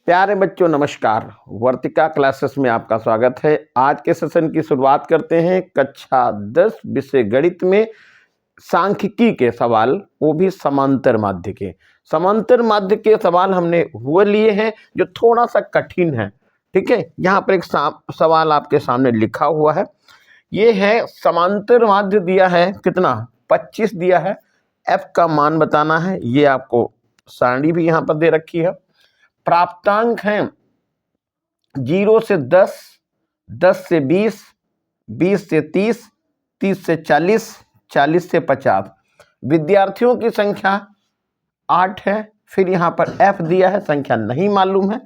प्यारे बच्चों नमस्कार। वर्तिका क्लासेस में आपका स्वागत है। आज के सेशन की शुरुआत करते हैं कक्षा 10 विषय गणित में सांख्यिकी के सवाल, वो भी समांतर माध्य के। समांतर माध्य के सवाल हमने वो लिए हैं जो थोड़ा सा कठिन है। ठीक है, यहाँ पर एक सवाल आपके सामने लिखा हुआ है। ये है समांतर माध्य दिया है कितना 25 दिया है। एफ का मान बताना है। ये आपको सारणी भी यहाँ पर दे रखी है। प्राप्तांक हैं 0 से 10, 10 से 20, 20 से 30, 30 से 40, 40 से 50। विद्यार्थियों की संख्या 8 है। फिर यहाँ पर एफ दिया है, संख्या नहीं मालूम है।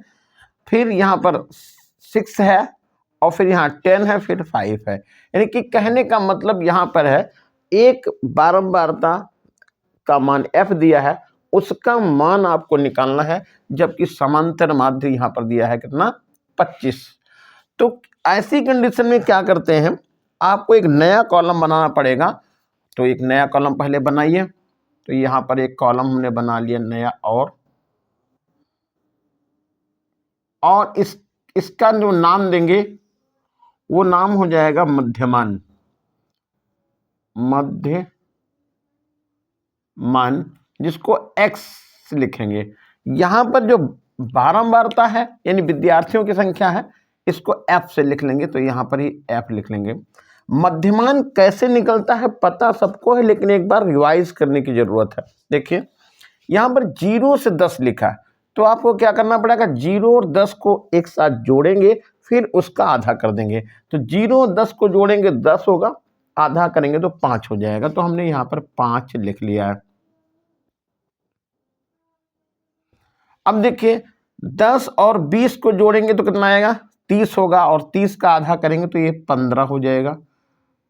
फिर यहाँ पर 6 है और फिर यहाँ 10 है, फिर 5 है। यानी कि कहने का मतलब यहाँ पर है एक बारंबारता का मान एफ दिया है, उसका मान आपको निकालना है, जबकि समांतर माध्य यहाँ पर दिया है कितना 25। तो ऐसी कंडीशन में क्या करते हैं, आपको एक नया कॉलम बनाना पड़ेगा। तो एक नया कॉलम पहले बनाइए। तो यहाँ पर एक कॉलम हमने बना लिया नया, और इसका जो नाम देंगे वो नाम हो जाएगा मध्यमान। मध्यमान जिसको x लिखेंगे। यहाँ पर जो बारंबारता है यानी विद्यार्थियों की संख्या है, इसको f से लिख लेंगे। तो यहाँ पर ही f लिख लेंगे। मध्यमान कैसे निकलता है पता सबको है, लेकिन एक बार रिवाइज करने की जरूरत है। देखिए यहाँ पर 0 से 10 लिखा है, तो आपको क्या करना पड़ेगा, 0 और 10 को एक साथ जोड़ेंगे, फिर उसका आधा कर देंगे। तो 0 और 10 को जोड़ेंगे 10 होगा, आधा करेंगे तो 5 हो जाएगा। तो हमने यहाँ पर 5 लिख लिया है। अब देखिए 10 और 20 को जोड़ेंगे तो कितना आएगा, 30 होगा, और 30 का आधा करेंगे तो ये 15 हो जाएगा।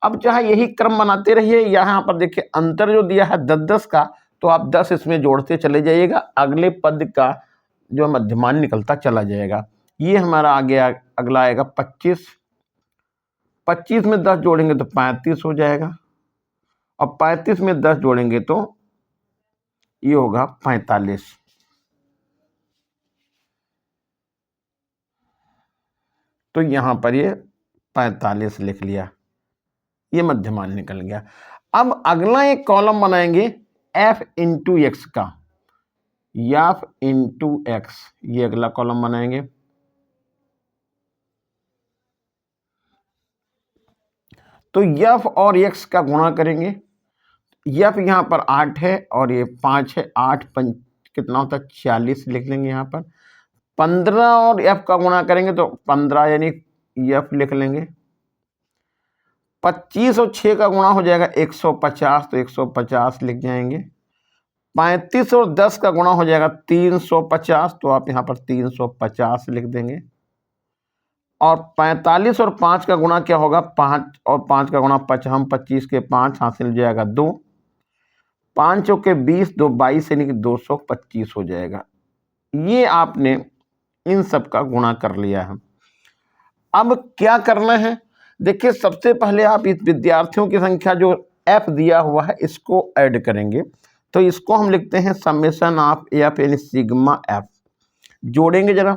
अब चाहे यही क्रम बनाते रहिए। यहाँ पर देखिए अंतर जो दिया है 10-10 का, तो आप 10 इसमें जोड़ते चले जाइएगा, अगले पद का जो मध्यमान निकलता चला जाएगा। ये हमारा आगे अगला आएगा 25। 25 में 10 जोड़ेंगे तो 35 हो जाएगा, और 35 में 10 जोड़ेंगे तो ये होगा 45। तो यहाँ पर ये 45 लिख लिया, ये मध्यमान निकल गया। अब अगला एक कॉलम बनाएंगे f इंटू एक्स का, f इंटू एक्स, ये अगला कॉलम बनाएंगे। तो f और x का गुणा करेंगे। f यहाँ पर 8 है और ये 5 है, 8 5 कितना होता है 40 लिख लेंगे। यहाँ पर 15 और f का गुणा करेंगे तो 15 यानी f लिख लेंगे। 25 और 6 का गुणा हो जाएगा 150, तो 150 लिख जाएंगे। 35 और 10 का गुणा हो जाएगा 350, तो आप यहाँ पर 350 लिख देंगे। और 45 और 5 का गुणा क्या होगा, 5 और 5 का गुणा 5, हम 25 के 5 हासिल हो जाएगा 2, 5 के 20, 2 22 यानी कि 225 हो जाएगा। ये आपने इन सब का गुणा कर लिया है। अब क्या करना है, देखिए सबसे पहले आप इस विद्यार्थियों की संख्या जो f दिया हुआ है इसको ऐड करेंगे। तो इसको हम लिखते हैं समेशन ऑफ f यानी सिग्मा f। जोड़ेंगे जरा,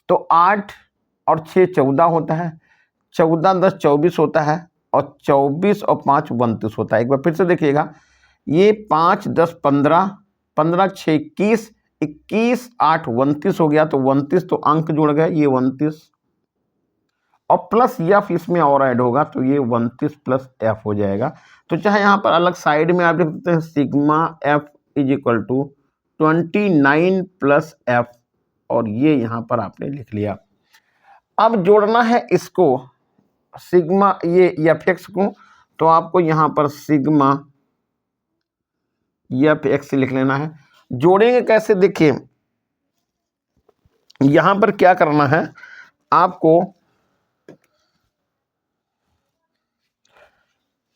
तो 8 और 6 14 होता है, 14 10 24 होता है, और 24 और 5 29 होता है। एक बार फिर से देखिएगा, ये 5 10 15, 15 6 21, 21 8 29 हो गया। तो 29 तो अंक जुड़ गए, ये 29, और प्लस एफ इसमें और ऐड होगा, तो ये 29 प्लस एफ हो जाएगा। तो चाहे यहाँ पर अलग साइड में आप लिख सकते हैं sigma F is equal to 29 plus F, और ये यहाँ पर आपने लिख लिया। अब जोड़ना है इसको सिग्मा ये एफ एक्स को, तो आपको यहाँ पर सिग्मा एफ एक्स लिख लेना है। जोड़ेंगे कैसे, देखिए यहाँ पर क्या करना है आपको,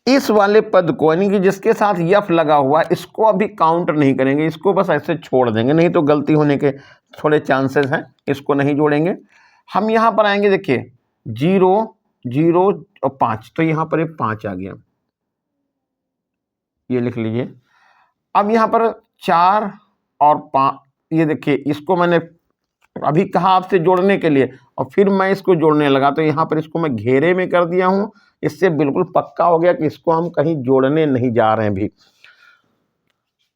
इस वाले पद को यानी कि जिसके साथ यफ लगा हुआ इसको अभी काउंट नहीं करेंगे, इसको बस ऐसे छोड़ देंगे, नहीं तो गलती होने के थोड़े चांसेस हैं। इसको नहीं जोड़ेंगे। हम यहाँ पर आएंगे, देखिए 0 0 और 5, तो यहाँ पर 5 आ गया, ये लिख लीजिए। अब यहाँ पर 4 और 5, ये देखिए इसको मैंने अभी कहा आपसे जोड़ने के लिए और फिर मैं इसको जोड़ने लगा, तो यहाँ पर इसको मैं घेरे में कर दिया हूँ। इससे बिल्कुल पक्का हो गया कि इसको हम कहीं जोड़ने नहीं जा रहे हैं भी।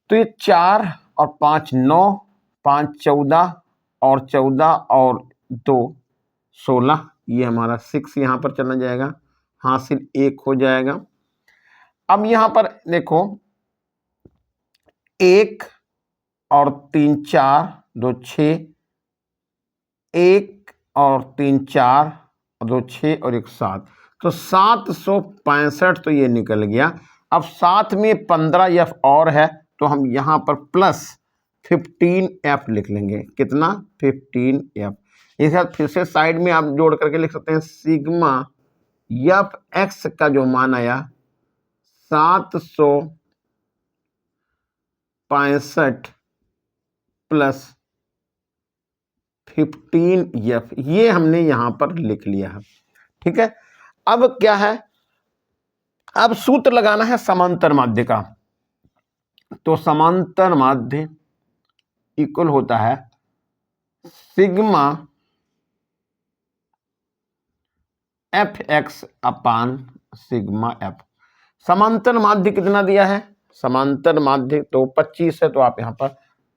तो ये 4 और 5 9, 5 14 और 14 और 2 16, ये हमारा 6 यहाँ पर चला जाएगा, हासिल 1 हो जाएगा। अब यहाँ पर देखो 1 और 3 4 2 6, 1 और 3 4 2 6 और 1 7, तो 765 तो ये निकल गया। अब साथ में 15 F और है, तो हम यहाँ पर प्लस 15F लिख लेंगे। कितना? 15F। इसके साथ फिर से साइड में आप जोड़ करके लिख सकते हैं सिग्मा एफ एक्स का जो मान आया 765 प्लस 15F, ये हमने यहां पर लिख लिया है। ठीक है, अब क्या है, अब सूत्र लगाना है समांतर माध्य का। तो समांतर माध्य इक्वल होता है सिग्मा एफ एक्स अपान सिग्मा एफ। समांतर माध्य कितना दिया है? समांतर माध्य तो 25 है, तो आप यहां पर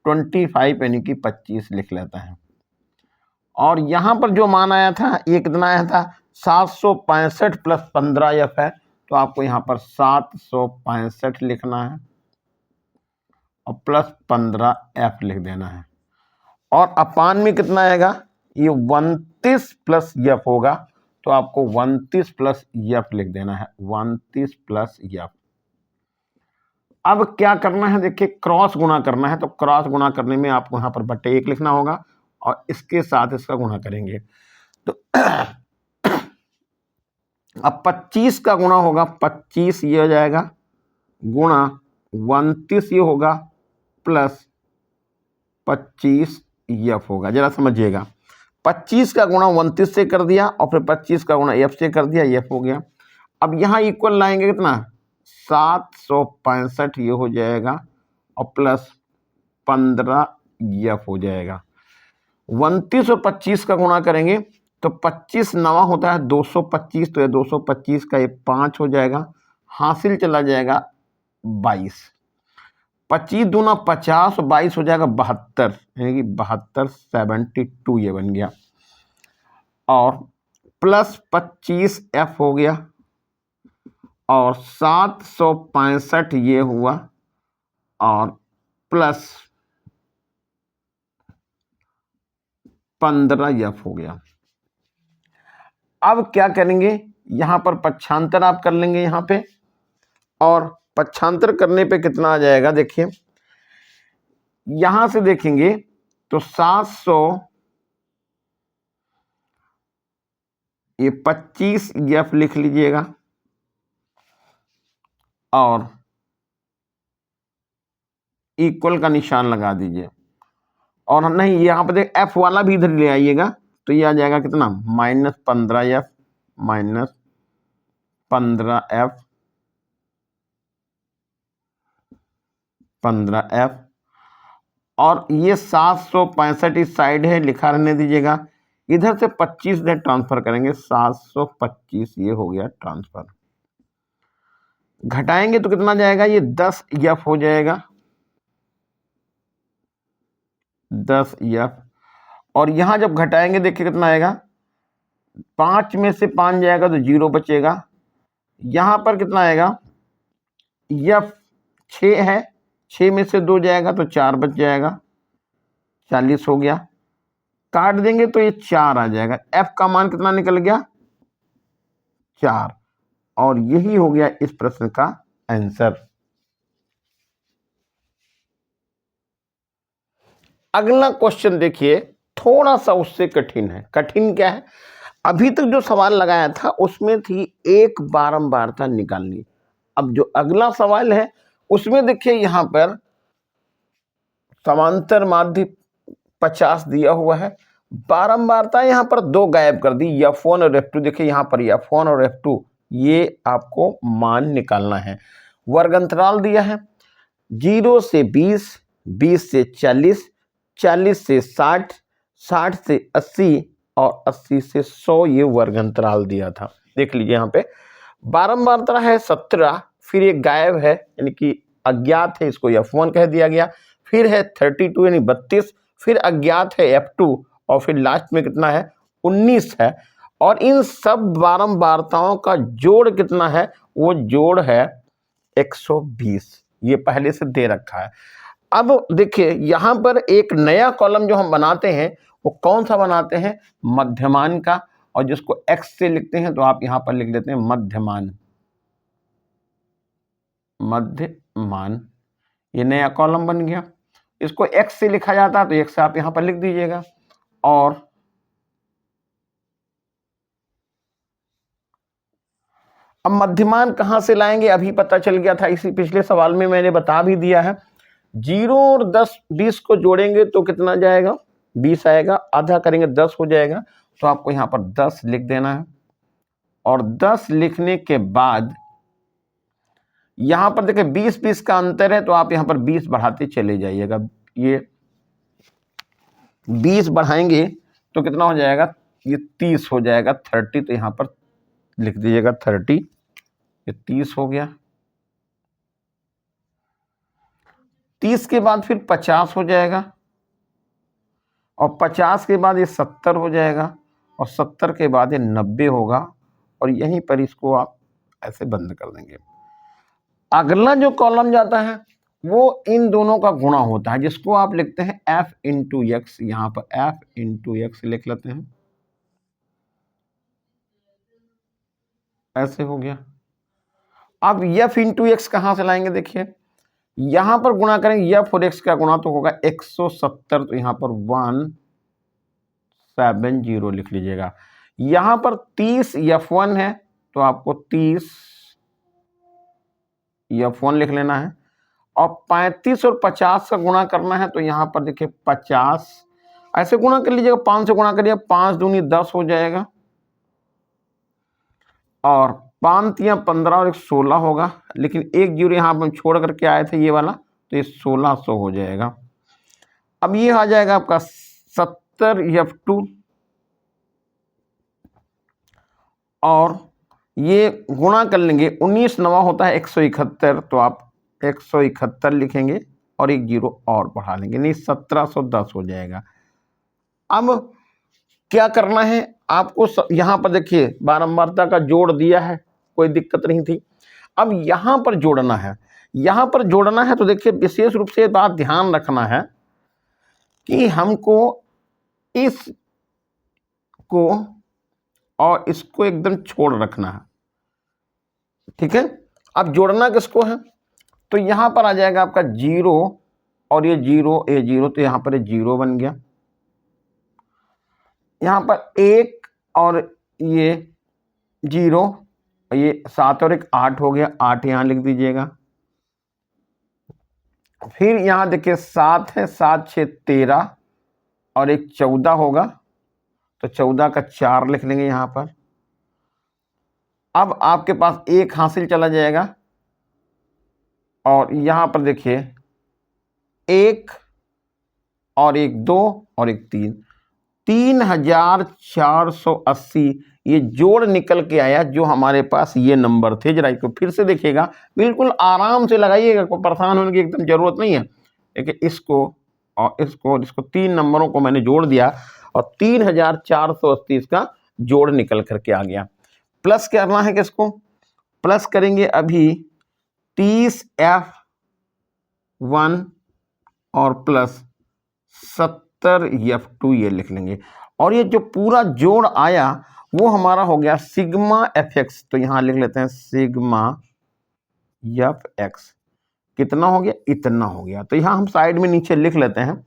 25 यानी कि 25 लिख लेता है। और यहां पर जो मान आया था ये कितना आया था? 765 प्लस 15F है, तो आपको यहां पर 765 लिखना है और प्लस 15F लिख देना है। और अपान में कितना आएगा? ये 29 प्लस F होगा, तो आपको 29 प्लस F लिख देना है, 29 प्लस F। अब क्या करना है, देखिए क्रॉस गुणा करना है, तो क्रॉस गुणा करने में आपको यहां पर बटे 1 लिखना होगा और इसके साथ इसका गुणा करेंगे। तो अब 25 का गुणा होगा, 25 ये हो जाएगा, गुणा 29 ये होगा, प्लस 25F होगा। जरा समझिएगा, 25 का गुणा 29 से कर दिया और फिर 25 का गुणा F से कर दिया, F हो गया। अब यहाँ इक्वल लाएंगे कितना? 765 ये हो जाएगा और प्लस 15F हो जाएगा। 29 और 25 का गुणा करेंगे तो 25 नवा होता है 225, तो ये 225 का ये 5 हो जाएगा, हासिल चला जाएगा 22। 25 दूना 50 और 22 हो जाएगा 72, यानी कि 72 72 ये बन गया। और प्लस 25F हो गया और 765 ये हुआ और प्लस 15F हो गया। अब क्या करेंगे, यहां पर पक्षांतर आप कर लेंगे यहां पे, और पक्षांतर करने पे कितना आ जाएगा देखिए, यहां से देखेंगे तो 700 ये 25F लिख लीजिएगा और इक्वल का निशान लगा दीजिए। और नहीं, यहाँ पर देख F वाला भी इधर ले आइएगा, तो ये आ जाएगा कितना? -15F माइनस 15F और ये 765 इस साइड है, लिखा रहने दीजिएगा। इधर से 25 इधर ट्रांसफर करेंगे, 725 ये हो गया ट्रांसफर। घटाएंगे तो कितना जाएगा? ये 10F हो जाएगा, 10F। और यहां जब घटाएंगे देखिए कितना आएगा, 5 में से 5 जाएगा तो 0 बचेगा। यहां पर कितना आएगा? F 6 है, 6 में से 2 जाएगा तो 4 बच जाएगा, 40 हो गया। काट देंगे तो ये 4 आ जाएगा। F का मान कितना निकल गया? 4। और यही हो गया इस प्रश्न का आंसर। अगला क्वेश्चन देखिए, थोड़ा सा उससे कठिन है। कठिन क्या है? अभी तक जो सवाल लगाया था उसमें थी एक बारंबारता निकालनी। अब जो अगला सवाल है उसमें देखिए यहां पर समांतर माध्य 50 दिया हुआ है, बारंबारता यहां पर 2 गायब कर दी, F1 और F2। देखिए यहां पर F1 और F2 ये आपको मान निकालना है। वर्ग अंतराल दिया है 0 से 20, 20 से 40, 40 से 60, 60 से 80 और 80 से 100 ये वर्ग अंतराल दिया था। देख लीजिए यहाँ पे बारंबारता है 17, फिर ये गायब है यानी कि अज्ञात है, इसको F1 कह दिया गया, फिर है 32 यानी 32, फिर अज्ञात है F2 और फिर लास्ट में कितना है 19 है। और इन सब बारंबारताओं का जोड़ कितना है, वो जोड़ है 120, ये पहले से दे रखा है। अब देखिए यहां पर एक नया कॉलम जो हम बनाते हैं वो कौन सा बनाते हैं, मध्यमान का, और जिसको x से लिखते हैं तो आप यहां पर लिख लेते हैं मध्यमान, मध्यमान, ये नया कॉलम बन गया। इसको x से लिखा जाता है तो x से आप यहां पर लिख दीजिएगा। और अब मध्यमान कहां से लाएंगे, अभी पता चल गया था, इसी पिछले सवाल में मैंने बता भी दिया है। 0 और 10 20 को जोड़ेंगे तो कितना जाएगा, 20 आएगा, आधा करेंगे 10 हो जाएगा, तो आपको यहां पर 10 लिख देना है। और 10 लिखने के बाद यहां पर देखिए 20 का अंतर है तो आप यहां पर 20 बढ़ाते चले जाइएगा। ये 20 बढ़ाएंगे तो कितना हो जाएगा, ये 30 हो जाएगा, 30, तो यहां पर लिख दीजिएगा 30, ये 30 हो गया। 30 के बाद फिर 50 हो जाएगा, और 50 के बाद ये 70 हो जाएगा, और 70 के बाद ये 90 होगा, और यहीं पर इसको आप ऐसे बंद कर देंगे। अगला जो कॉलम जाता है वो इन दोनों का गुणा होता है, जिसको आप लिखते हैं f इंटू एक्स, यहां पर f इंटू एक्स लिख लेते हैं, ऐसे हो गया। अब f इंटू एक्स कहां से लाएंगे, देखिए यहां पर गुणा करेंगे, f और x का गुणा तो होगा 170, तो यहां पर 170 लिख लीजिएगा। यहां पर 30 f1 है तो आपको 30 f1 लिख लेना है, और 35 और 50 का गुणा करना है तो यहां पर देखिए 50 ऐसे गुणा कर लीजिएगा, 5 से गुणा करिए, 5 दूनी 10 हो जाएगा, और 5 या 15 और 16 होगा, लेकिन एक जीरो यहां पर छोड़ करके आए थे ये वाला, तो ये 1600 हो जाएगा। अब ये आ जाएगा आपका 70 f2, और ये गुणा कर लेंगे, 19 9 होता है 171, तो आप 171 लिखेंगे और एक जीरो और बढ़ा लेंगे, नहीं 1710 हो जाएगा। अब क्या करना है आपको, यहां पर देखिए बारंबारता का जोड़ दिया है, कोई दिक्कत नहीं थी। अब यहां पर जोड़ना है, यहां पर जोड़ना है तो देखिए विशेष रूप से बात ध्यान रखना है कि हमको इसको और इसको एकदम छोड़ रखना है, ठीक है। अब जोड़ना किसको है, तो यहां पर आ जाएगा आपका 0 और ये 0 तो यहां पर ये 0 बन गया, यहां पर 1 और ये 0, ये 7 और 1 8 हो गया, 8 यहां लिख दीजिएगा। फिर यहां देखिए 7 है, 7 6 13 और एक 14 होगा, तो 14 का 4 लिख लेंगे यहां पर। अब आपके पास 1 हासिल चला जाएगा, और यहां पर देखिए 1 और एक 2 और एक 3, 3480 ये जोड़ निकल के आया, जो हमारे पास ये नंबर थे। जरा इसको फिर से देखिएगा, बिल्कुल आराम से लगाइएगा, कोई परेशान होने की एकदम जरूरत नहीं है। देखिए इसको और इसको 3 नंबरों को मैंने जोड़ दिया, और 3480 इसका जोड़ निकल करके आ गया। प्लस करना है किसको, प्लस करेंगे अभी 30f1 और प्लस 70f2 ये लिख लेंगे, और ये जो पूरा जोड़ आया वो हमारा हो गया सिग्मा fx, तो यहां लिख लेते हैं सिग्मा fx, कितना हो गया, इतना हो गया। तो यहां हम साइड में नीचे लिख लेते हैं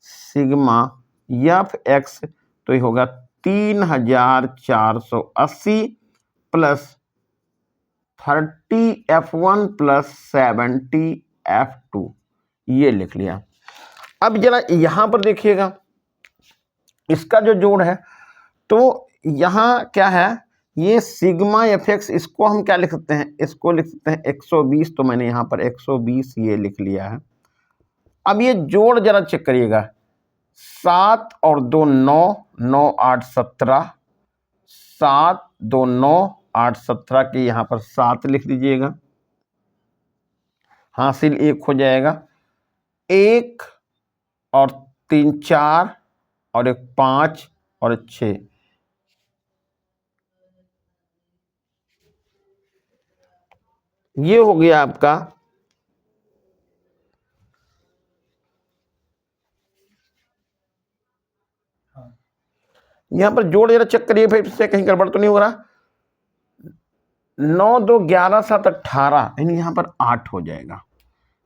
सिग्मा fx, तो ये होगा 3480 प्लस 30f1 प्लस 70f2, ये लिख लिया। अब जरा यहां पर देखिएगा इसका जो जोड़ है, तो यहां क्या है, ये सिग्मा fx, इसको हम क्या लिख सकते हैं, इसको लिख सकते हैं 120, तो मैंने यहां पर 120 ये लिख लिया है। अब ये जोड़ जरा चेक करिएगा, 7 और 2 9, 9 8 17, 7 2 9 8 17 के यहाँ पर 7 लिख दीजिएगा, हासिल 1 हो जाएगा। 1 और 3 4 और 1 5 और 6, ये हो गया आपका यहां पर जोड़ जरा चेक करिए भाई, इससे कहीं गड़बड़ तो नहीं हो रहा। 9 2 11 7 18, यानी यहां पर 8 हो जाएगा,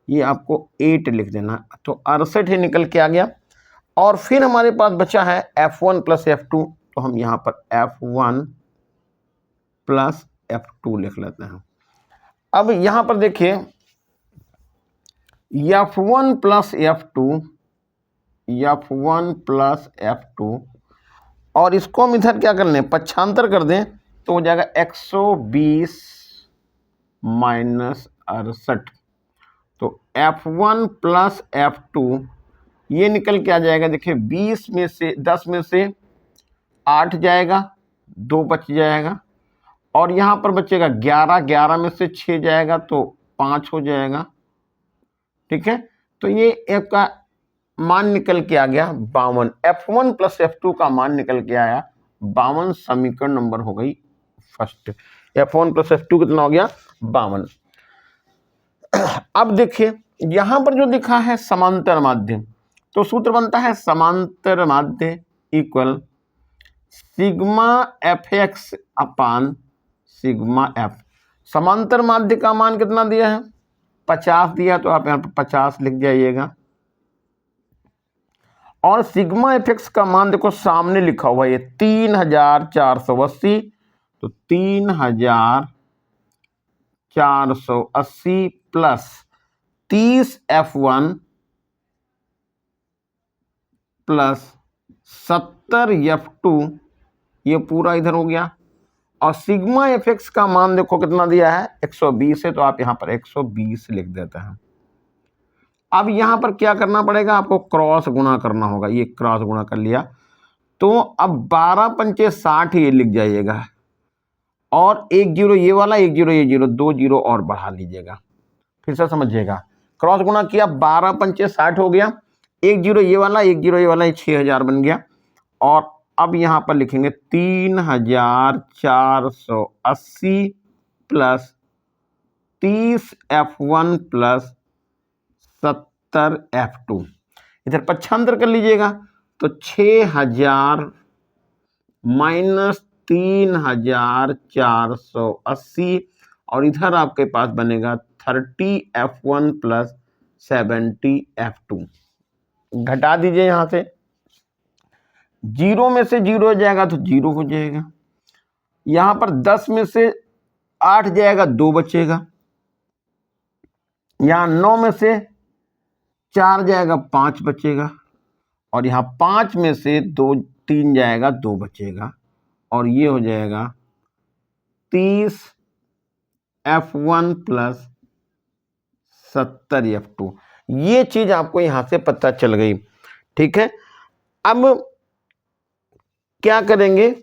ये आपको 8 लिख देना। तो 68 ही निकल के आ गया। और फिर हमारे पास बचा है F1 प्लस F2, तो हम यहां पर F1 प्लस F2 लिख लेते हैं। अब यहां पर देखिए F1 plus F2, F1 plus F2, और इसको हम इधर क्या कर लें, पक्षांतर कर दें तो हो जाएगा 120 माइनस 68। तो F1 प्लस F2 ये निकल के आ जाएगा, देखिए 20 में से 10 में से 8 जाएगा, 2 बच जाएगा, और यहाँ पर बचेगा 11, 11 में से 6 जाएगा तो 5 हो जाएगा। ठीक है, तो ये एक का मान निकल के आ गया 52। F1 प्लस F2 का मान निकल के आया 52, समीकरण नंबर हो गई फर्स्ट। F1 प्लस F2 कितना हो गया, 52। अब देखिए यहां पर जो लिखा है समांतर माध्य, तो सूत्र बनता है समांतर माध्य इक्वल सिग्मा Fx अपान सिग्मा F। समांतर माध्य का मान कितना दिया है, 50 दिया, तो आप यहां पर 50 लिख जाइएगा। और सिग्मा Fx का मान देखो सामने लिखा हुआ है 3480, तो 3480 प्लस 30 F1 प्लस 70 F2, ये पूरा इधर हो गया। और सिग्मा Fx का मान देखो कितना दिया है, 120 है, तो आप यहां पर 120 लिख देते हैं। अब यहां पर क्या करना पड़ेगा, आपको क्रॉस गुणा करना होगा, ये क्रॉस गुणा कर लिया, तो अब 12 पंचे 60 ये लिख जाइएगा, और 1 0 ये वाला, 1 0 ये 0, 2 0 और बढ़ा लीजिएगा। फिर से समझिएगा, क्रॉस गुणा किया, 12 पंचे 60 हो गया, 1 0 ये वाला, 1 0 ये वाला, ये 6000 बन गया। और अब यहां पर लिखेंगे 3480 प्लस 30 F1 प्लस 70 F2, इधर पक्षांतर कर लीजिएगा, तो 6000 माइनस 3480, और इधर आपके पास बनेगा 30 F1 प्लस 70 F2। घटा दीजिए यहां से, 0 में से 0 हो जाएगा तो 0 हो जाएगा, यहां पर 10 में से 8 जाएगा, 2 बचेगा, यहां 9 में से 4 जाएगा, 5 बचेगा, और यहां 5 में से 2 3 जाएगा, 2 बचेगा, और ये हो जाएगा 30 F1 प्लस 70 F2। ये चीज आपको यहां से पता चल गई। ठीक है, अब क्या करेंगे,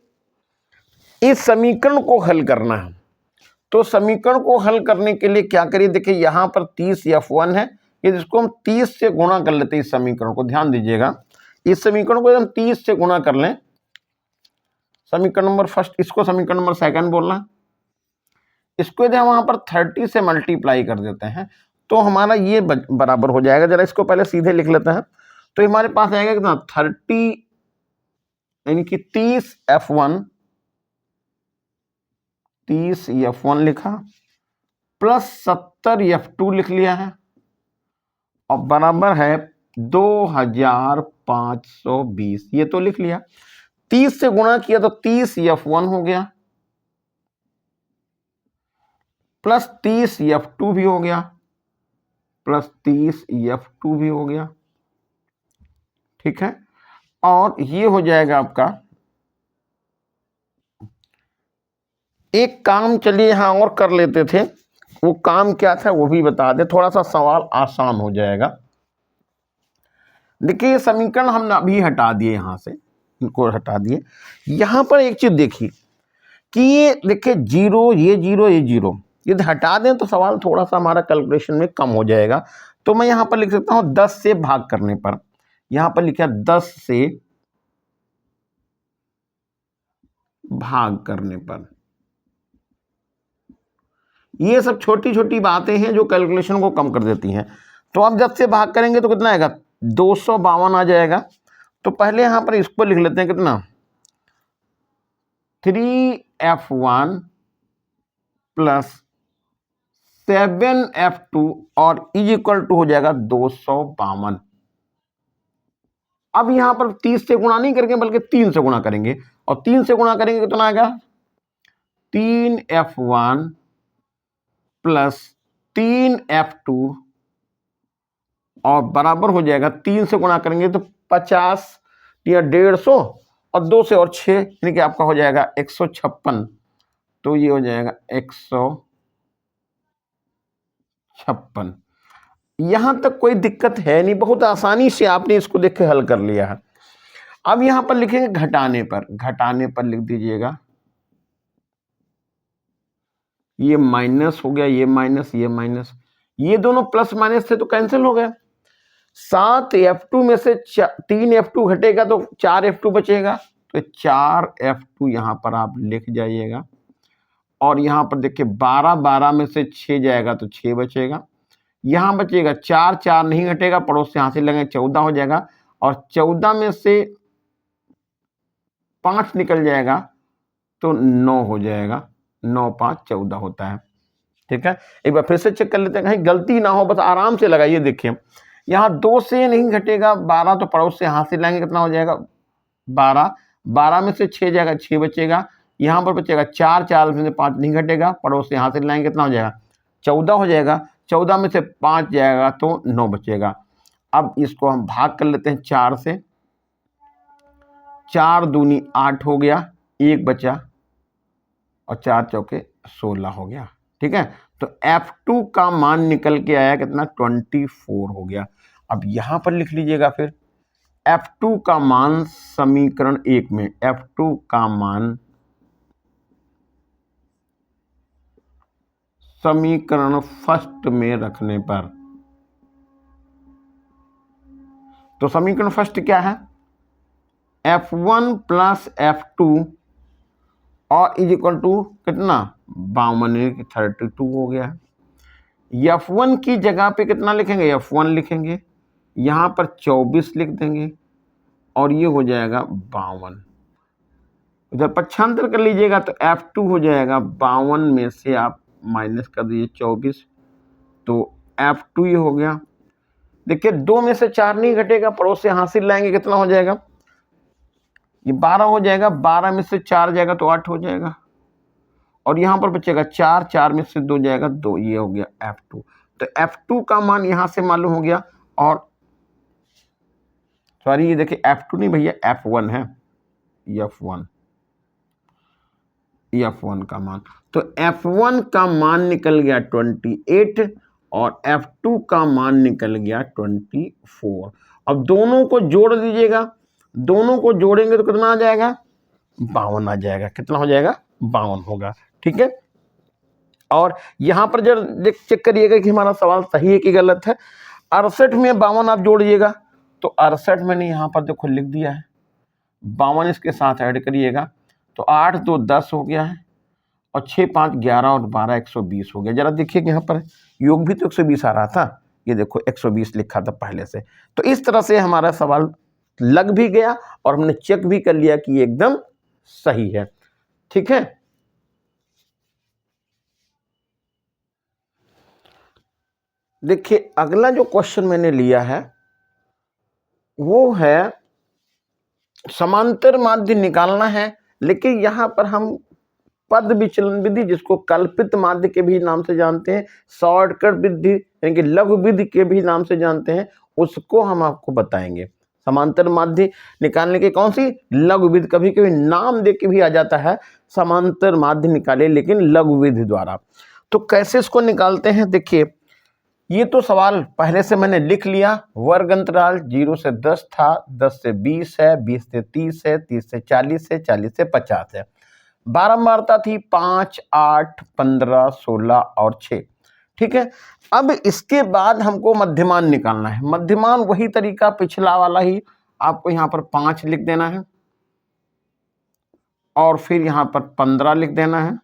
इस समीकरण को हल करना है। तो समीकरण को हल करने के लिए क्या करिए, देखिए यहां पर 30 F1 है, ये जिसको हम 30 से गुणा कर लेते हैं, इस समीकरण को ध्यान दीजिएगा, इस समीकरण को हम 30 से गुणा कर लें, समीकरण नंबर फर्स्ट, इसको समीकरण नंबर सेकंड बोलना, इसको यदि हम वहां पर 30 से मल्टीप्लाई कर देते हैं तो हमारा ये बराबर हो जाएगा। जरा इसको पहले सीधे लिख लेते हैं, तो हमारे पास आएगा कितना, 30 यानी कि 30 F1 लिखा, प्लस 70 F2 लिख लिया है, और बराबर है 2520, ये तो लिख लिया। 30 से गुणा किया तो 30 F1 हो गया, प्लस 30 F2 भी हो गया, प्लस 30 F2 भी हो गया। ठीक है, और ये हो जाएगा आपका, एक काम चलिए यहां और कर लेते थे, वो काम क्या था वो भी बता दे, थोड़ा सा सवाल आसान हो जाएगा। देखिए ये समीकरण हमने अभी हटा दिए, यहाँ से इनको हटा दिए। यहाँ पर एक चीज देखिए कि ये देखिए जीरो, ये जीरो, ये जीरो, यदि हटा दें तो सवाल थोड़ा सा हमारा कैलकुलेशन में कम हो जाएगा। तो मैं यहाँ पर लिख सकता हूँ 10 से भाग करने पर, यहाँ पर लिखा 10 से भाग करने पर। ये सब छोटी छोटी बातें हैं जो कैलकुलेशन को कम कर देती हैं। तो अब 10 से भाग करेंगे तो कितना आएगा, 252 आ जाएगा। तो पहले यहाँ पर इसको लिख लेते हैं, कितना, 3f1 प्लस 7f2 और इज इक्वल टू हो जाएगा 252। अब यहां पर 30 से गुणा नहीं करेंगे बल्कि 3 से गुणा करेंगे, और 3 से गुणा करेंगे कितना आएगा, 3f1 प्लस 3f2 और बराबर हो जाएगा, 3 से गुणा करेंगे तो 50 या 150 और 2 से और 6 यानी कि आपका हो जाएगा 156। तो ये हो जाएगा 156। यहां तक कोई दिक्कत है नहीं, बहुत आसानी से आपने इसको देख के हल कर लिया है। अब यहां पर लिखेंगे घटाने पर, घटाने पर लिख दीजिएगा, ये माइनस हो गया, ये माइनस, ये माइनस, ये दोनों प्लस माइनस थे तो कैंसिल हो गया। 7f2 में से 3f2 घटेगा तो 4f2 बचेगा, तो 4f2 यहां पर आप लिख जाइएगा। और यहां पर देखिए 12 में से 6 जाएगा तो 6 बचेगा, यहां बचेगा 4, 4 नहीं घटेगा, पड़ोस से यहां से लगेंगे 14 हो जाएगा, और 14 में से 5 निकल जाएगा तो 9 हो जाएगा, 9 5 14 होता है। ठीक है, एक बार फिर से चेक कर लेते हैं, कहीं गलती ना हो, बस आराम से लगाइए। देखिए यहाँ 2 से नहीं घटेगा 12, तो पड़ोस से यहां से लाएंगे, कितना हो जाएगा 12, 12 में से 6 जाएगा 6 बचेगा, यहाँ पर बचेगा 4, 4 में से 5 नहीं घटेगा, पड़ोस से यहां से लाएंगे, कितना हो जाएगा 14 हो जाएगा, 14 में से 5 जाएगा तो 9 बचेगा। अब इसको हम भाग कर लेते हैं 4 से, 4 दूनी 8 हो गया, 1 बचा, और 4 चौके 16 हो गया। ठीक है, तो F2 का मान निकल के आया कितना, 24 हो गया। अब यहां पर लिख लीजिएगा फिर F2 का मान समीकरण 1 में, F2 का मान समीकरण फर्स्ट में रखने पर, तो समीकरण फर्स्ट क्या है, F1 प्लस F2 और इज इक्वल टू कितना 52, 32 हो गया है। F1 की जगह पे कितना लिखेंगे, F1 लिखेंगे, यहां पर 24 लिख देंगे, और ये हो जाएगा 52। इधर पक्षांतर कर लीजिएगा तो F2 हो जाएगा 52 में से आप माइनस कर दीजिए 24, तो F2 ये हो गया। देखिए 2 में से 4 नहीं घटेगा, पड़ोस से हासिल लाएंगे, कितना हो जाएगा, ये 12 हो जाएगा, 12 में से 4 जाएगा तो 8 हो जाएगा, और यहां पर बचेगा 4, 4 में से 2 जाएगा 2, ये हो गया F2। तो F2 का मान यहां से मालूम हो गया, और सॉरी ये देखिए F2 नहीं भैया, F1 है, F1 का मान, तो F1 का मान निकल गया 28 और F2 का मान निकल गया 24। अब दोनों को जोड़ दीजिएगा, दोनों को जोड़ेंगे तो कितना आ जाएगा, 52 आ जाएगा, कितना हो जाएगा 52 होगा। ठीक है, और यहां पर जब चेक करिएगा कि हमारा सवाल सही है कि गलत है। 68 में 52 आप जोड़िएगा, तो 68 मैंने यहां पर देखो लिख दिया है, 52 इसके साथ ऐड करिएगा तो 8 2 10 हो गया है, और 6 5 11 और 12 120 हो गया। जरा देखिए यहाँ पर योग भी तो 120 आ रहा था, ये देखो 120 लिखा था पहले से। तो इस तरह से हमारा सवाल लग भी गया और हमने चेक भी कर लिया कि एकदम सही है। ठीक है, देखिए अगला जो क्वेश्चन मैंने लिया है वो है समांतर माध्य निकालना है, लेकिन यहां पर हम पद विचलन विधि, जिसको कल्पित माध्य के भी नाम से जानते हैं, शॉर्टकट विधि यानी कि लघु विधि के भी नाम से जानते हैं, उसको हम आपको बताएंगे। समांतर माध्य निकालने की कौन सी, लघु विधि। कभी कभी नाम दे के भी आ जाता है समांतर माध्य निकाले, लेकिन लघु विधि द्वारा। तो कैसे इसको निकालते हैं, देखिए ये तो सवाल पहले से मैंने लिख लिया। वर्ग अंतराल 0 से 10 था, 10 से 20 है, 20 से 30 है, 30 से 40 है, 40 से 50 है। बारंबारता थी 5, 8, 15, 16 और 6। ठीक है, अब इसके बाद हमको मध्यमान निकालना है। मध्यमान वही तरीका पिछला वाला ही, आपको यहां पर 5 लिख देना है और फिर यहां पर 15 लिख देना है,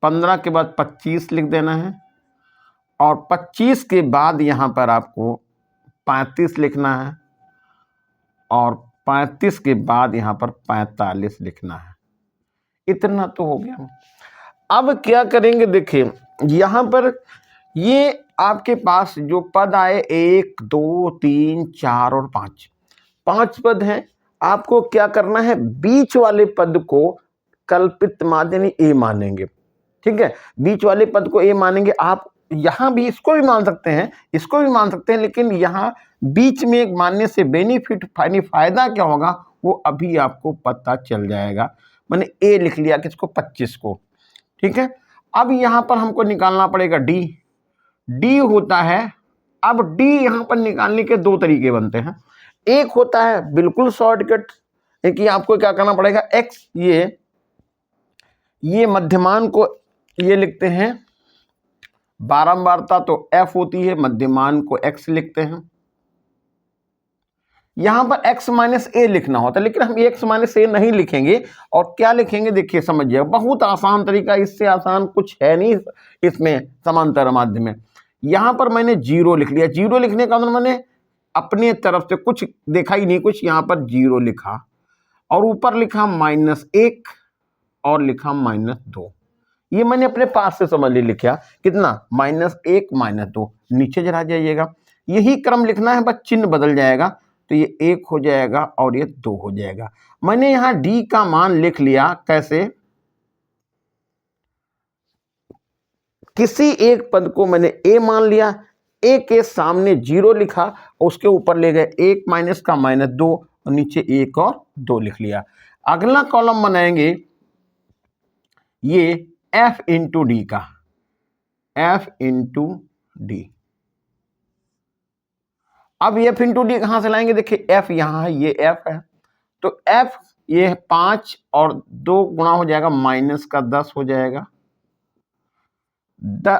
15 के बाद 25 लिख देना है और 25 के बाद यहां पर आपको 35 लिखना है और 35 के बाद यहां पर 45 लिखना है। इतना तो हो गया। अब क्या करेंगे, देखिए यहां पर ये आपके पास जो पद आए 1, 2, 3, 4 और 5 पद हैं। आपको क्या करना है, बीच वाले पद को कल्पित माध्यमी ए मानेंगे। ठीक है, बीच वाले पद को ए मानेंगे। आप यहां भी इसको भी मान सकते हैं, इसको भी मान सकते हैं, लेकिन यहां बीच में एक मानने से बेनिफिट फायदा क्या होगा वो अभी आपको पता चल जाएगा। मैंने ए लिख लिया किसको, 25 को। ठीक है, अब यहां पर हमको निकालना पड़ेगा डी। डी होता है, अब डी यहां पर निकालने के दो तरीके बनते हैं। एक होता है बिल्कुल शॉर्टकट, एक आपको क्या करना पड़ेगा, एक्स, ये मध्यमान को ये लिखते हैं, बारंबारता तो एफ होती है, मध्यमान को एक्स लिखते हैं। यहां पर x माइनस ए लिखना होता है, लेकिन हम x माइनस ए नहीं लिखेंगे और क्या लिखेंगे, देखिए समझिए, बहुत आसान तरीका, इससे आसान कुछ है नहीं इसमें समांतर माध्य में। यहां पर मैंने 0 लिख लिया। 0 लिखने का मतलब मैंने अपने तरफ से कुछ देखा ही नहीं, कुछ यहां पर 0 लिखा और ऊपर लिखा -1 और लिखा -2। ये मैंने अपने पास से समझ लिखा, कितना, -1 -2। नीचे जरा जाइएगा, यही क्रम लिखना है, बस चिन्ह बदल जाएगा, तो ये 1 हो जाएगा और ये 2 हो जाएगा। मैंने यहां डी का मान लिख लिया, कैसे, किसी एक पद को मैंने ए मान लिया, ए के सामने 0 लिखा, उसके ऊपर ले गए 1 माइनस का -2 और नीचे 1 और 2 लिख लिया। अगला कॉलम बनाएंगे ये एफ इंटू डी का, एफ इंटू डी। अब एफ इंटू डी कहां से लाएंगे, देखिए एफ यहां है, ये एफ है, तो एफ ये 5 और 2 गुणा हो जाएगा, -10 हो जाएगा।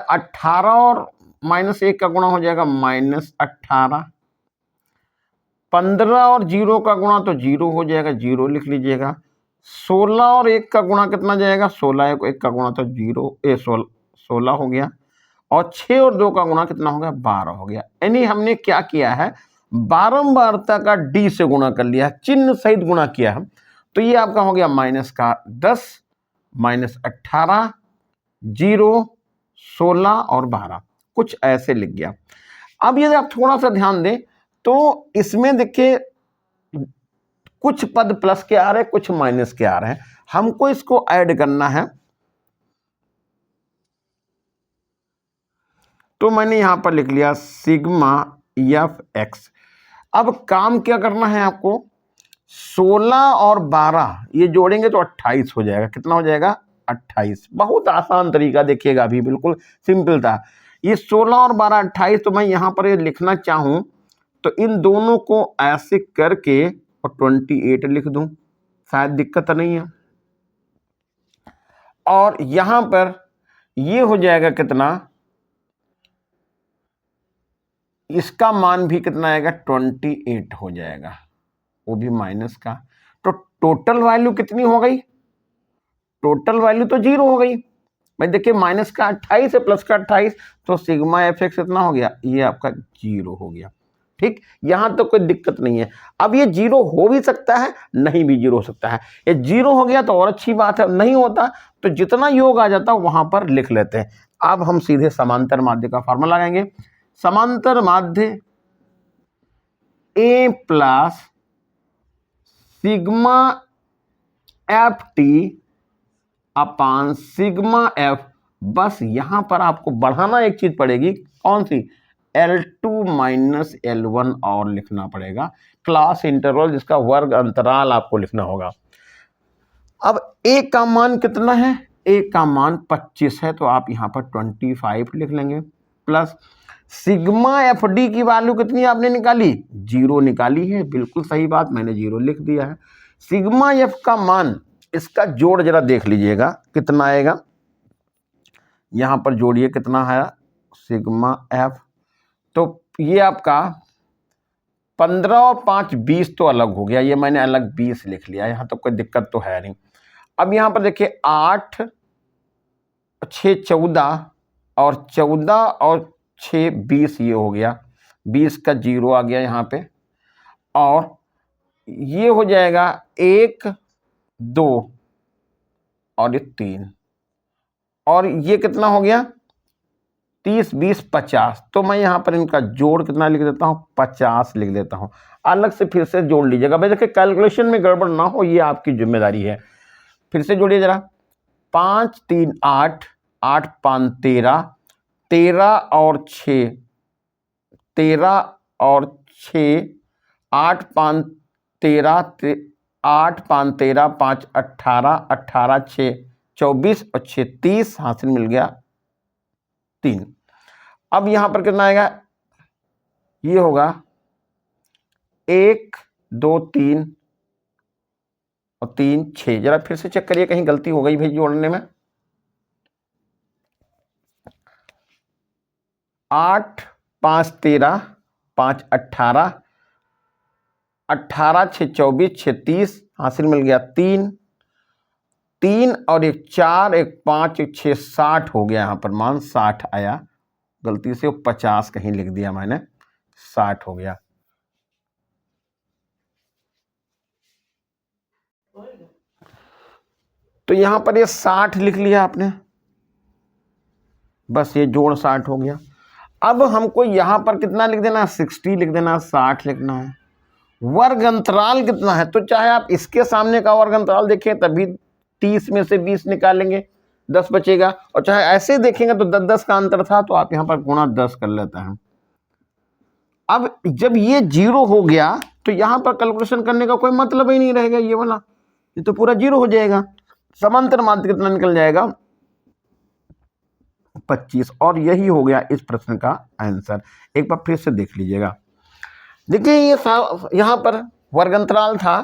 18 और -1 का गुणा हो जाएगा -18। 15 और 0 का गुणा तो 0 हो जाएगा, 0 लिख लीजिएगा। 16 और 1 का गुणा कितना जाएगा, 16 1 का गुणा तो 16 हो गया और 6 और 2 का गुणा कितना हो गया, 12 हो गया। यानी हमने क्या किया है, बारंबारता का डी से गुणा कर लिया, चिन्ह सहित गुणा किया है। तो ये आपका हो गया -10, -18, 0, 16 और 12, कुछ ऐसे लिख गया। अब यदि आप थोड़ा सा ध्यान दें तो इसमें देखिए कुछ पद प्लस के आ रहे हैं, कुछ माइनस के आ रहे हैं, हमको इसको ऐड करना है। तो मैंने यहां पर लिख लिया सिग्मा एफ एक्स। अब काम क्या करना है आपको, 16 और 12 ये जोड़ेंगे तो 28 हो जाएगा। कितना हो जाएगा, 28। बहुत आसान तरीका, देखिएगा अभी बिल्कुल सिंपल था। ये 16 और 12 28, तो मैं यहां पर ये लिखना चाहूं तो इन दोनों को ऐसे करके और 28 लिख दूं, शायद दिक्कत नहीं है। और यहां पर ये हो जाएगा कितना, इसका मान भी कितना आएगा, 28 हो जाएगा, वो भी माइनस का। तो टोटल वैल्यू कितनी हो गई, टोटल वैल्यू तो 0 हो गई। भाई देखिए माइनस का 28 है, प्लस का 28, तो सिग्मा एफ एक्स कितना हो गया, ये आपका 0 हो गया। ठीक, यहां तो कोई दिक्कत नहीं है। अब ये 0 हो भी सकता है, नहीं भी 0 हो सकता है। ये 0 हो गया तो और अच्छी बात है, नहीं होता तो जितना योग आ जाता वहां पर लिख लेते हैं। अब हम सीधे समांतर माध्य का फॉर्मूला लगाएंगे। समांतर माध्य A plus sigma F T upon sigma F. बस यहां पर आपको बढ़ाना एक चीज पड़ेगी, कौन सी, L2 माइनस L1 और लिखना पड़ेगा, क्लास इंटरवल जिसका वर्ग अंतराल आपको लिखना होगा। अब ए का मान कितना है, ए का मान 25 है तो आप यहाँ पर 25 लिख लेंगे, प्लस सिग्मा एफ डी की वैल्यू कितनी आपने निकाली, 0 निकाली है, बिल्कुल सही बात, मैंने 0 लिख दिया है। सिग्मा एफ का मान, इसका जोड़ जरा देख लीजिएगा कितना आएगा, यहाँ पर जोड़िए कितना है सिग्मा एफ, तो ये आपका 15 और 5 20 तो अलग हो गया, ये मैंने अलग 20 लिख लिया, यहाँ तो कोई दिक्कत तो है नहीं। अब यहाँ पर देखिए 8 6 14 और 14 और 6 20, ये हो गया 20 का 0 आ गया यहाँ पे, और ये हो जाएगा 1 2 और ये 3, और ये कितना हो गया 30 20 50, तो मैं यहाँ पर इनका जोड़ कितना लिख देता हूँ 50 लिख देता हूँ। अलग से फिर से जोड़ लीजिएगा भाई, देखिए कैलकुलेशन में गड़बड़ ना हो, ये आपकी जिम्मेदारी है। फिर से जोड़िए जरा, 5 3 8 8 5 13 13 और 6 13 और 6 8 5 13 8 5 13 5 18 18 6 24 और 6 30, हासिल मिल गया 3। अब यहां पर कितना आएगा, ये होगा 1 2 3 और 3 6, जरा फिर से चेक करिए कहीं गलती हो गई भाई जोड़ने में। 8 5 13 5 18 18 6 24 6 30, हासिल मिल गया 3 3 और 1 4 1 5 1 6 60 हो गया, यहाँ पर मान 60 आया, गलती से 50 कहीं लिख दिया मैंने, 60 हो गया। तो यहाँ पर ये 60 लिख लिया आपने, बस ये जोड़ 60 हो गया। अब हमको यहाँ पर कितना लिख देना, 60 लिख देना, 60 लिखना है। वर्ग अंतराल कितना है, तो चाहे आप इसके सामने का वर्ग अंतराल देखें तभी 30 में से 20 निकालेंगे, 10 बचेगा, और चाहे ऐसे देखेंगे तो 10 10 का अंतर था, तो आप यहाँ पर गुणा 10 कर लेते हैं। अब जब ये 0 हो गया तो यहाँ पर कैलकुलेशन करने का कोई मतलब ही नहीं रहेगा, ये वाला ये तो पूरा 0 हो जाएगा। समांतर माध्य कितना निकल जाएगा, 25, और यही हो गया इस प्रश्न का आंसर। एक बार फिर से देख लीजिएगा, देखिए ये यहाँ पर वर्ग अंतराल था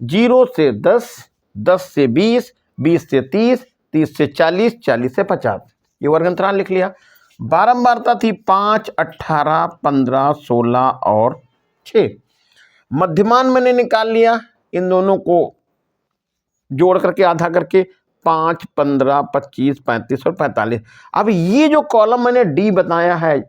0 से 10 10 से 20 20 से 30 30 से 40 40 से 50, ये वर्ग अंतराल लिख लिया। बारंबारता थी 5 18 15 16 और 6, मध्यमान मैंने निकाल लिया, इन दोनों को जोड़ करके आधा करके 5 15 25 35 और 45। अब ये जो कॉलम मैंने डी बताया है,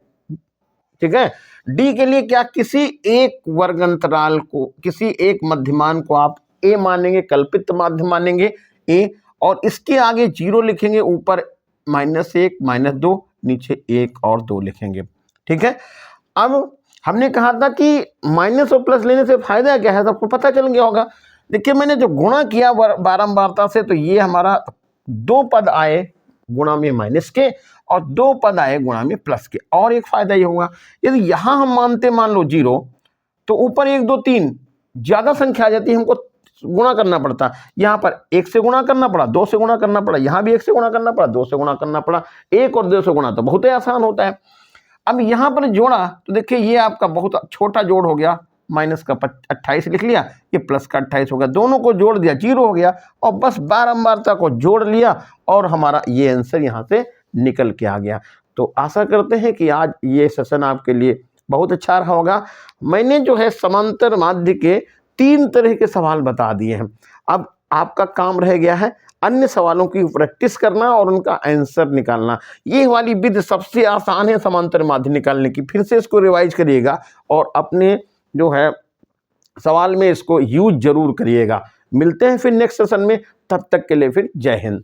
ठीक है, डी के लिए क्या, किसी एक वर्ग अंतराल को, किसी एक मध्यमान को आप ए मानेंगे, कल्पित माध्य मानेंगे ए, और इसके आगे 0 लिखेंगे, ऊपर -1 -2, नीचे 1 और 2 लिखेंगे, ठीक है। अब हमने कहा था कि माइनस और प्लस लेने से फायदा क्या है, सबको पता चल गया होगा। देखिए मैंने जो गुणा किया बारंबारता से, तो ये हमारा 2 पद आए गुणा में माइनस के और 2 पद आए गुणा में प्लस के। और एक फायदा ये होगा, यदि यहां हम मानते मान लो 0, तो ऊपर 1 2 3 ज्यादा संख्या आ जाती है, हमको गुणा करना पड़ता। यहाँ पर 1 से गुणा करना पड़ा, 2 से गुणा करना पड़ा, यहाँ भी 1 से गुणा करना पड़ा, 2 से गुणा करना पड़ा, 1 और 2 से गुणा तो बहुत ही आसान होता है। अब यहाँ पर जोड़ा तो देखिए ये आपका बहुत छोटा जोड़ हो गया, माइनस का 28 लिख लिया, ये प्लस का 28 हो गया, दोनों को जोड़ दिया 0 हो गया, और बस बारंबारता को जोड़ लिया और हमारा ये आंसर यहाँ से निकल के आ गया। तो आशा करते हैं कि आज ये सेशन आपके लिए बहुत अच्छा रहा होगा। मैंने जो है समांतर माध्य के 3 तरह के सवाल बता दिए हैं। अब आपका काम रह गया है अन्य सवालों की प्रैक्टिस करना और उनका आंसर निकालना। ये वाली विधि सबसे आसान है समांतर माध्य निकालने की, फिर से इसको रिवाइज करिएगा और अपने जो है सवाल में इसको यूज जरूर करिएगा। मिलते हैं फिर नेक्स्ट सेशन में, तब तक के लिए फिर जय हिंद।